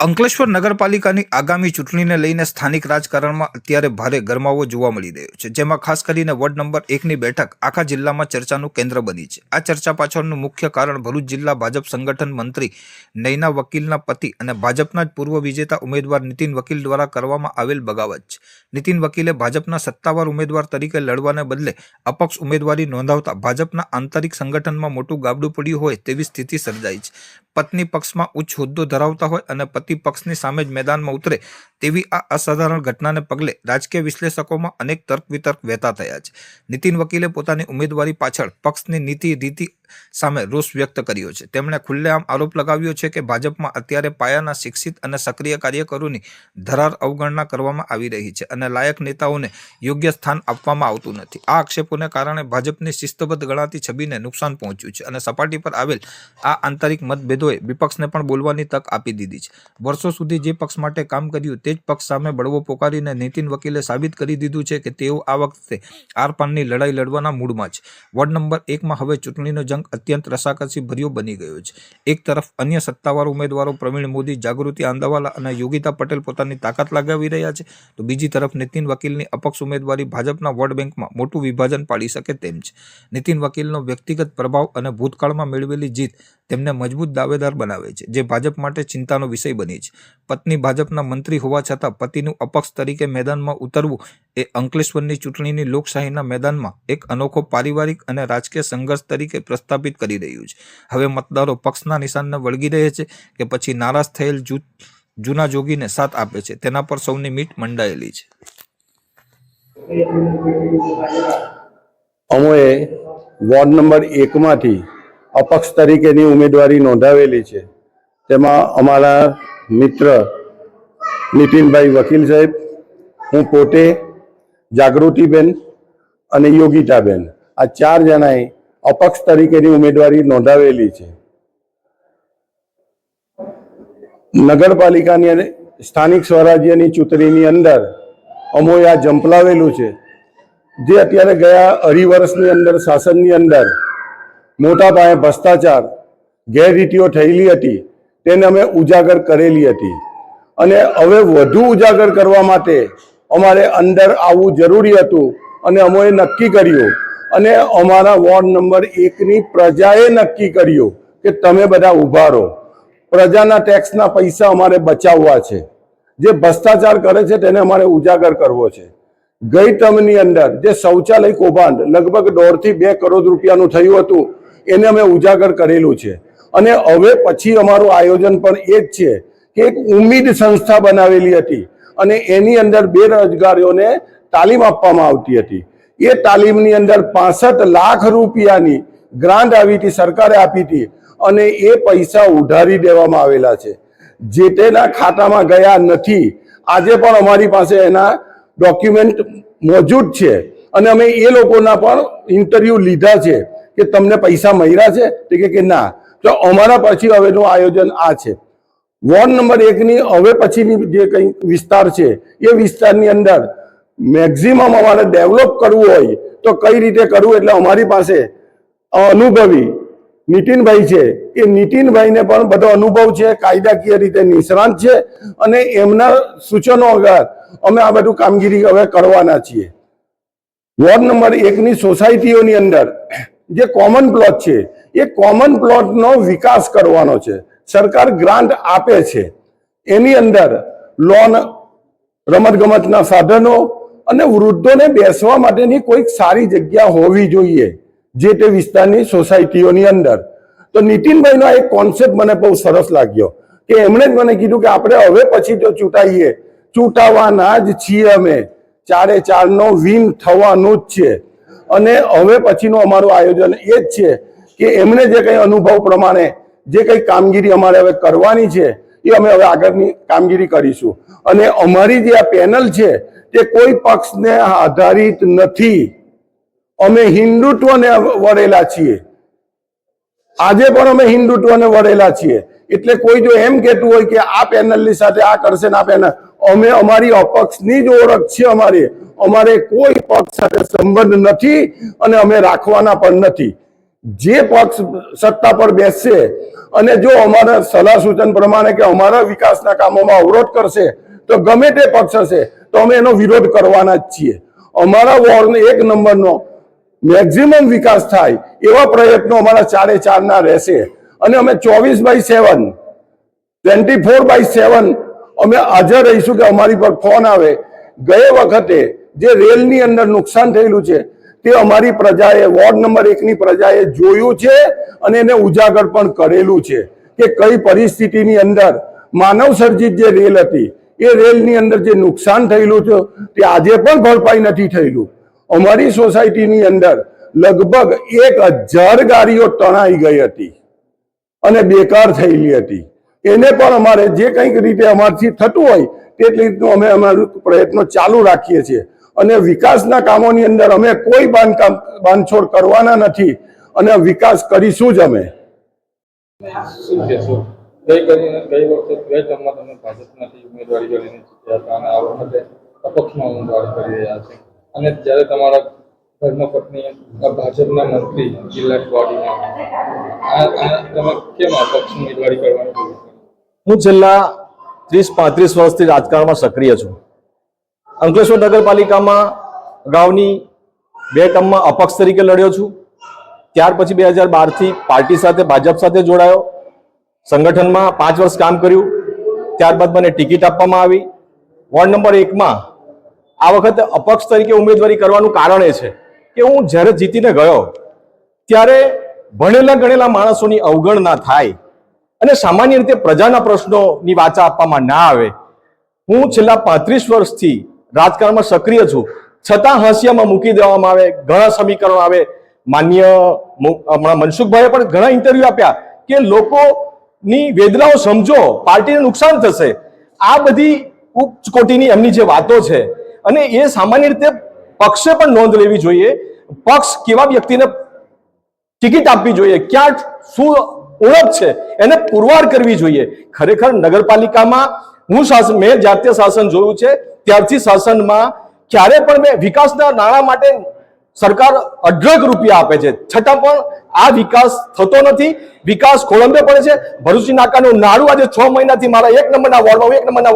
અંકલેશ્વર નગરપાલિકાની આગામી ચૂંટણીને લઈને સ્થાનિક રાજકારણમાં અત્યારે ભારે ગરમાવો જોવા મળી રહ્યો છે, જેમાં ખાસ કરીને વોર્ડ નંબર 1ની બેઠક આખા જિલ્લામાં ચર્ચાનું કેન્દ્ર બની છે. આ ચર્ચા પાછળનું મુખ્ય કારણ ભરૂચ જિલ્લા ભાજપ સંગઠન મંત્રી નયના વકીલના પતિ અને ભાજપના જ પૂર્વ વિજેતા ઉમેદવાર નીતિન વકીલ દ્વારા કરવામાં આવેલ બગાવત છે. નીતિન વકીલે ભાજપના સત્તાવાર ઉમેદવાર તરીકે લડવાને બદલે અપક્ષ ઉમેદવારી નોંધાવતા ભાજપના આંતરિક સંગઠનમાં મોટું ગાબડું પડ્યું હોય તેવી સ્થિતિ સર્જાઈ છે. પત્ની પક્ષમાં ઉચ્ચ હોદ્દો ધરાવતા હોય અને પતિ પક્ષની સામે જ મેદાનમાં ઉતરે તેવી આ અસાધારણ ઘટનાને પગલે રાજકીય વિશ્લેષકોમાં અનેક તર્ક વિતર્ક વહેતા થયા છે. નીતિન વકીલે પોતાની ઉમેદવારી પાછળ પક્ષની નીતિ રીતિ સામે રોષ વ્યક્ત કર્યો છે. તેમણે ખુલ્લેઆમ આરોપ લગાવ્યો છે કે ભાજપમાં અત્યારે પાયાના શિક્ષિત અને સક્રિય કાર્યકરોની ધરાર અવગણના કરવામાં આવી રહી છે અને લાયક નેતાઓને યોગ્ય સ્થાન આપવામાં આવતું નથી. આ આક્ષેપોને કારણે ભાજપની શિસ્તબદ્ધ ગણાતી છબીને નુકસાન પહોંચ્યું છે અને સપાટી પર આવેલ આ આંતરિક મતભેદોએ વિપક્ષને પણ બોલવાની તક આપી દીધી છે. વર્ષો સુધી જે પક્ષ માટે કામ કર્યું તે જ પક્ષ સામે બળવો પોકારીને નીતિન વકીલે સાબિત કરી દીધું છે કે તેઓ આ વખતે આરપારની લડાઈ લડવાના મૂડમાં છે. વોર્ડ નંબર 1માં હવે ચૂંટણીનો જંગ અત્યંત રસાકસી ભર્યો બની ગયો છે. એક તરફ અન્ય સત્તાવાર ઉમેદવારો પ્રવીણ મોદી, જાગૃતિ આંદાવાલા અને યોગિતા પટેલ પોતાની તાકાત લગાવી રહ્યા છે, તો બીજી તરફ નીતિન વકીલની અપક્ષ ઉમેદવારી ભાજપના વોટ બેંકમાં મોટું વિભાજન પાડી શકે તેમ છે. નીતિન વકીલનો વ્યક્તિગત પ્રભાવ અને ભૂતકાળમાં મેળવેલી જીત તેમને મજબૂત દાવેદાર બનાવે છે, જે ભાજપ માટે ચિંતાનો વિષય બની છે. પત્ની ભાજપના મંત્રી હોવા છતાં પતિનું અપક્ષ તરીકે મેદાનમાં ઉતરવું એ અંકલેશ્વરની ચૂંટણીની લોકશાહીના મેદાનમાં એક અનોખો પારિવારિક અને રાજકીય સંઘર્ષ તરીકે પ્રસ્થાપિત કરી રહ્યું છે. હવે મતદારો પક્ષના નિશાનને વળગી રહે છે કે પછી નારાજ થયેલ જૂના જોગીને સાથ આપે છે, તેના પર સૌની મીટ મંડાયેલી છે. અમોએ વોર્ડ નંબર 1માંથી અપક્ષ તરીકેની ઉમેદવારી નોંધાવેલી છે. તેમાં અમારા મિત્ર નીતિનભાઈ વકીલ સાહેબ, હું પોતે, જાગૃતિબેન અને યોગિતાબેન, આ 4 જણાએ અપક્ષ તરીકેની ઉમેદવારી નોંધાવેલી છે. નગરપાલિકાની અને સ્થાનિક સ્વરાજ્યની ચૂંટણીની અંદર અમોએ આ ઝંપલાવેલું છે, જે અત્યારે ગયા 2.5 વર્ષની અંદર શાસનની અંદર મોટા પાયે ભ્રષ્ટાચાર, ગેરરીતિઓ થયેલી હતી, તેને અમે ઉજાગર કરેલી હતી અને હવે વધુ ઉજાગર કરવા માટે અમારે અંદર આવવું જરૂરી હતું અને અમોએ નક્કી કર્યું અને અમારા વોર્ડ નંબર 1ની પ્રજાએ નક્કી કર્યું કે તમે બધા ઊભા રહો. પ્રજાના ટેક્સના પૈસા અમારે બચાવવા છે. જે ભ્રષ્ટાચાર કરે છે તેને અમારે ઉજાગર કરવો છે. ગઈ ટર્મની અંદર જે શૌચાલય કૌભાંડ લગભગ 1.5 થી 2 કરોડ રૂપિયાનું થયું હતું, એને અમે ઉજાગર કરેલું છે અને હવે પછી અમારું આયોજન પણ એ જ છે કે એક ઉમ્મીદ સંસ્થા બનાવેલી હતી અને એની અંદર બેરોજગારીઓને તાલીમ આપવામાં આવતી હતી. એ તાલીમની અંદર 65 લાખ રૂપિયાની ગ્રાન્ટ આવી હતી, સરકારે આપી હતી અને એ પૈસા ઉધારી દેવામાં આવેલા છે, જે તેના ખાતામાં ગયા નથી. આજે પણ અમારી પાસે એના ડોક્યુમેન્ટ મોજૂદ છે અને અમે એ લોકોના પણ ઇન્ટરવ્યુ લીધા છે કે તમને પૈસા મળ્યા છે કે ના. તો અમારા પછી હવેનું આયોજન આ છે. વોર્ડ નંબર 1ની હવે પછીની જે કંઈ વિસ્તાર છે એ વિસ્તારની અંદર મેક્ઝિમમ અમારે ડેવલપ કરવું હોય તો કઈ રીતે કરવું, એટલે અમારી પાસે અનુભવી નીતિનભાઈ છે. એ નીતિનભાઈને પણ બધો અનુભવ છે, કાયદાકીય રીતે નિષ્ણાત છે અને એમના સૂચનો વગર અમે આ બધું કામગીરી હવે કરવાના છીએ. વોર્ડ નંબર 1ની સોસાયટીઓની અંદર જે કોમન પ્લોટ છે એ કોમન પ્લોટનો વિકાસ કરવાનો છે. સરકાર ગ્રાન્ટ આપે છે, એની અંદર લોન, રમતગમતના સાધનો અને વૃદ્ધોને બેસવા માટેની કોઈક સારી જગ્યા હોવી જોઈએ જે તે વિસ્તારની સોસાયટીઓની અંદર. તો નીતિનભાઈનો એક કોન્સેપ્ટ મને બહુ સરસ લાગ્યો કે એમણે જ મને કીધું કે આપણે હવે પછી જો ચૂંટાવાના જ છીએ, અમે 4-4નો વિન થવાનું જ છે અને હવે પછીનું અમારું આયોજન એ જ છે કે એમણે જે કંઈ અનુભવ પ્રમાણે જે કંઈ કામગીરી અમારે હવે કરવાની છે એ અમે હવે આગળની કામગીરી કરીશું. અને અમારી જે આ પેનલ છે તે કોઈ પક્ષને આધારિત નથી. અમે હિન્દુત્વને વળેલા છીએ, આજે પણ અમે હિન્દુત્વને વળેલા છીએ. એટલે કોઈ જો એમ કહેતું હોય કે આ પેનલની સાથે આ કરશે ને આ પેનલ, અમે અમારી અપક્ષની જ ઓળખ છે. અમારે કોઈ પક્ષ સાથે સંબંધ નથી અને અમે રાખવાના પણ નથી. જે પક્ષ સત્તા પર બેસશે અને જો અમારા સલાહ સૂચન પ્રમાણે કે અમારા વિકાસના કામોમાં અવરોધ કરશે તો ગમે તે પક્ષ હશે તો અમે એનો વિરોધ કરવાના જ છીએ. અમારા વોર્ડ 1 નંબરનો મેક્સિમમ વિકાસ થાય એવા પ્રયત્નો અમારા 4/4 રહેશે અને અમે 24/7 24/7 અમે હાજર રહીશું કે અમારી પર ફોન આવે. ગયે વખતે જે રેલની અંદર નુકસાન થયેલું છે તે અમારી પ્રજાએ વોર્ડ નંબર 1 ની પ્રજાએ જોયું છે અને એને ઉજાગર પણ કરેલું છે કે કઈ પરિસ્થિતિની અંદર માનવ સર્જિત જે રેલ હતી એ રેલની અંદર જે નુકસાન થયેલું છે તે આજે પણ ભરપાઈ નથી થયેલું. અમારી સોસાયટીની અંદર લગભગ 1000 ગાડીઓ તણાઈ ગઈ હતી અને બેકાર થયેલી હતી. એને પણ અમારે જે કંઈક રીતે અમારથી થતું હોય તેટલી રીતનું અમે અમારું પ્રયત્નો ચાલુ રાખીએ છીએ અને વિકાસના કામોની અંદર અમે કોઈ બાંધછોડ કરવાના નથી અને વિકાસ કરીશું જ અમે. શું કહેશો? ગઈ વખતે ટર્મમાં તમે ભાજપમાંથી ઉમેદવારી કરીને જીત્યા હતા અને આ વખતે અપક્ષમાં ઉમેદવારી કરી રહ્યા છે અને જ્યારે તમારા ધર્મપત્ની ભાજપના મંત્રી જિલ્લા બોડીના તમે કેમ અપક્ષ ઉમેદવારી કરવાની ભૂલ? હું છેલ્લા 30-35 વર્ષથી રાજકારણમાં સક્રિય છું. અંકલેશ્વર નગરપાલિકામાં અગાઉની 2 ટર્મમાં અપક્ષ તરીકે લડ્યો છું. ત્યાર પછી 2012 થી પાર્ટી સાથે ભાજપ સાથે જોડાયો. સંગઠનમાં 5 વર્ષ કામ કર્યું. ત્યારબાદ મને ટિકિટ આપવામાં આવી. વોર્ડ નંબર 1 માં આ વખતે અપક્ષ તરીકે ઉમેદવારી કરવાનું કારણ એ છે કે હું જ્યારે જીતીને ગયો ત્યારે ભણેલા ગણેલા માણસોની અવગણના થાય અને સામાન્ય રીતે પ્રજાના પ્રશ્નોની વાચા આપવામાં ના આવે. હું છેલ્લા 35 વર્ષથી રાજકારણમાં સક્રિય છું, છતાં હાંસિયામાં મૂકી દેવામાં આવે. ઘણા સમીકરણો આવે. માન્ય હમણાં મનસુખભાઈએ પણ ઘણા ઇન્ટરવ્યુ આપ્યા કે લોકોની વેદનાઓ સમજો, પાર્ટીને નુકસાન થશે. આ બધી ઉચ્ચ કોટીની એમની જે વાતો છે અને એ સામાન્ય રીતે પક્ષે પણ નોંધ લેવી જોઈએ. પક્ષ કેવા વ્યક્તિને ટિકિટ આપવી જોઈએ, ક્યાં શું ઓળખ છે એને પુરવાર કરવી જોઈએ. ખરેખર નગરપાલિકામાં મેં જાતીય શાસન જોયું છે ત્યારથી શાસનમાં ક્યારે પણ મેં વિકાસના નાણાં માટે સરકાર અઢળક રૂપિયા આપે છે, છતાં પણ આ વિકાસ થતો નથી. વિકાસ ખોળંબે પડે છે. ભરૂચી નાકાનું નાડું આજે 6 મહિનાથી મારા 1 નંબરના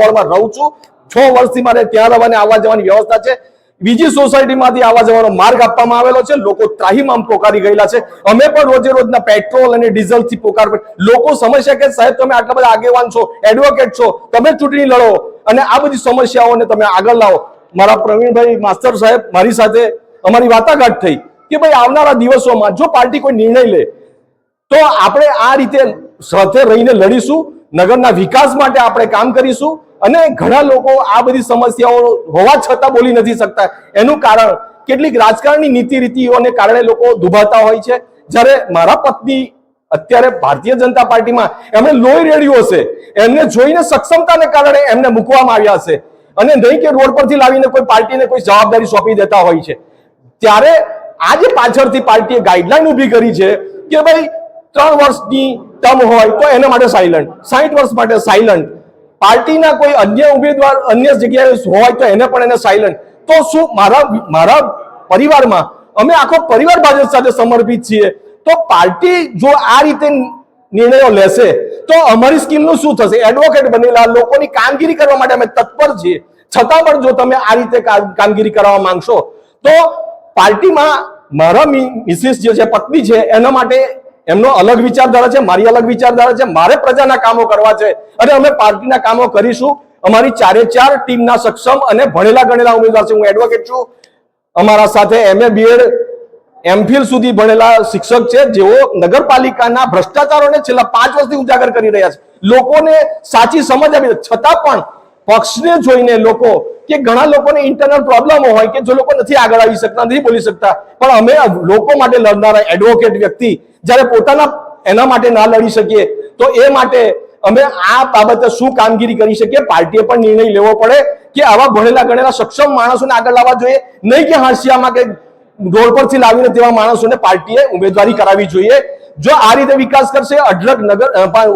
વોર્ડમાં રહું છું. 6 વર્ષથી મારે ત્યાં રહેવાની આવવા જવાની વ્યવસ્થા છે. બીજી સોસાયટીમાંથી આવવા જવાનો માર્ગ આપવામાં આવેલો છે. લોકો ત્રાહીમામ પોકારી ગયેલા છે. અમે પણ રોજે રોજના પેટ્રોલ અને ડીઝલથી પોકાર. લોકો સમજશે કે સાહેબ તમે આટલા બધા આગેવાન છો, એડવોકેટ છો, તમે ચૂંટણી લડો અને આ બધી સમસ્યાઓને તમે આગળ લાવો. મારા પ્રવીણભાઈ માસ્તર સાહેબ મારી સાથે અમારી વાટાઘાટ થઈ કે ભાઈ આવનારા દિવસોમાં જો પાર્ટી કોઈ નિર્ણય લે તો આપણે આ રીતે સાથે રહીને લડીશું. નગરના વિકાસ માટે આપણે કામ કરીશું અને ઘણા લોકો આ બધી સમસ્યાઓ હોવા છતાં બોલી નથી શકતા. એનું કારણ કેટલીક રાજકારણની નીતિ રીતિઓને કારણે લોકો દુભાતા હોય છે. જ્યારે મારા પત્ની અત્યારે ભારતીય જનતા પાર્ટીમાં એમણે લોહી રેડ્યું હશે, એમને જોઈને સક્ષમતાને કારણે એમને મૂકવામાં આવ્યા હશે અને નહીં કે રોડ પરથી લાવીને કોઈ પાર્ટીને કોઈ જવાબદારી સોંપી દેતા હોય છે. ત્યારે આજે પાછળથી પાર્ટીએ ગાઈડલાઈન ઊભી કરી છે કે ભાઈ 3 વર્ષની ટર્મ હોય તો એના માટે સાયલન્ટ, 60 વર્ષ માટે સાયલન્ટ, પાર્ટીના કોઈ અન્ય ઉમેદવાર અન્ય જગ્યાએ હોય તો એને પણ એને સાયલન્ટ. તો શું મારા પરિવારમાં અમે આખો પરિવાર ભાજપ સાથે સમર્પિત છીએ. તો પાર્ટી જો આ રીતે નિર્ણયો લેશે તો અમારી સ્કિલનું શું થશે? એડવોકેટ બનેલા લોકોની કામગીરી કરવા માટે અમે તત્પર છીએ, છતાં પણ જો તમે આ રીતે કામગીરી કરવા માંગશો તો પાર્ટીમાં મારા મિસિસ જે છે, પત્ની છે, એના માટે એમનો અલગ વિચારધારા છે, મારી અલગ વિચારધારા છે. મારે પ્રજાના કામો કરવા છે અને અમે પાર્ટીના કામો કરીશું. અમારી 4/4 ટીમના સક્ષમ અને ભણેલા ગણેલા ઉમેદવાર છે. હું એડવોકેટ છું. અમારા સાથે MA BEd MPhil સુધી ભણેલા શિક્ષક છે જેઓ નગરપાલિકાના ભ્રષ્ટાચારોને છેલ્લા 5 વર્ષથી ઉજાગર કરી રહ્યા છે. લોકોને સાચી સમજ આપી, છતાં પણ પક્ષને જોઈને લોકો કે ઘણા લોકોને ઇન્ટરનલ પ્રોબ્લેમો હોય કે જો લોકો નથી આગળ આવી શકતા, નથી બોલી શકતા, પણ અમે લોકો માટે લડનારા એડવોકેટ વ્યક્તિ જ્યારે પોતાના એના માટે ના લડી શકીએ તો એ માટે અમે આ બાબતે શું કામગીરી કરી શકીએ? પાર્ટીએ પણ નિર્ણય લેવો પડે કે આવા ભણેલા ગણેલા સક્ષમ માણસોને આગળ લાવવા જોઈએ, નહીં કે હાંસિયામાં કે રોડ પરથી લાવીને તેવા માણસોને પાર્ટીએ ઉમેદવારી કરાવવી જોઈએ. જો આ રીતે વિકાસ કરશે, અઢળક નગર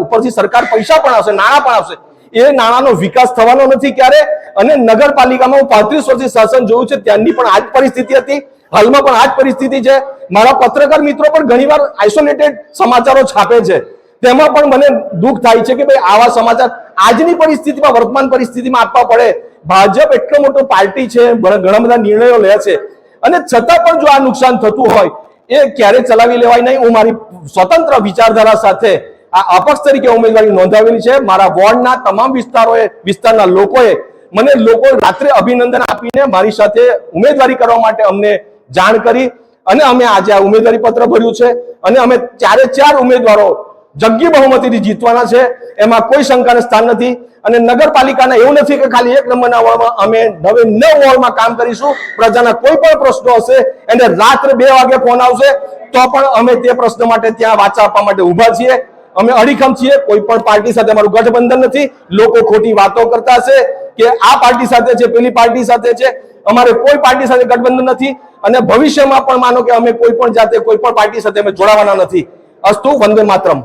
ઉપરથી સરકાર પૈસા પણ આવશે, નાણાં પણ આવશે. એ નાણાંનો વિકાસ થવાનો નથી ક્યારે. અને નગરપાલિકામાં હું 35 વર્ષથી શાસન જોયું છે, ત્યાંની પણ આ જ પરિસ્થિતિ હતી, હાલમાં પણ આ જ પરિસ્થિતિ છે. મારા પત્રકાર મિત્રો પણ ઘણીવાર આઇસોલેટેડ સમાચારો છાપે છે, તેમાં પણ મને દુઃખ થાય છે કે ભાઈ આવા સમાચાર આજની પરિસ્થિતિમાં, વર્તમાન પરિસ્થિતિમાં આપવા પડે. ભાજપ એટલો મોટો પાર્ટી છે, ઘણા બધા નિર્ણયો લે છે, અને છતાં પણ જો આ નુકસાન થતું હોય એ ક્યારે ચલાવી લેવાય નહીં. હું મારી સ્વતંત્ર વિચારધારા સાથે આ અપક્ષ તરીકે ઉમેદવારી નોંધાવેલી છે. મારા વોર્ડના તમામ વિસ્તારના લોકોએ મને રાત્રે અભિનંદન આપીને મારી સાથે ઉમેદવારી કરવા માટે અમને જાણ કરી, અને અમે આજે આ ઉમેદવારી પત્ર ભર્યું છે, અને અમે 4 ઉમેદવારો જંગી બહુમતીથી જીતવાના છે, એમાં કોઈ શંકાને સ્થાન નથી. અને નગરપાલિકાના એવું નથી કે ખાલી 1 નંબરના વોર્ડમાં, અમે 9 વોર્ડમાં કામ કરીશું. પ્રજાના કોઈ પણ પ્રશ્નો હશે એને રાત્રે 2 વાગે ફોન આવશે તો પણ અમે તે પ્રશ્ન માટે ત્યાં વાચા આપવા માટે ઊભા છીએ. અમે અડીખમ છીએ, કોઈ પણ પાર્ટી સાથે અમારું ગઠબંધન નથી. લોકો ખોટી વાતો કરતા હશે કે આ પાર્ટી સાથે છે, પેલી પાર્ટી સાથે છે, અમારે કોઈ પાર્ટી સાથે ગઠબંધન નથી, અને ભવિષ્યમાં પણ માનો કે અમે કોઈ પણ જાતે કોઈ પણ પાર્ટી સાથે અમે જોડાવાના નથી. અસ્તુ, વંદે માતરમ.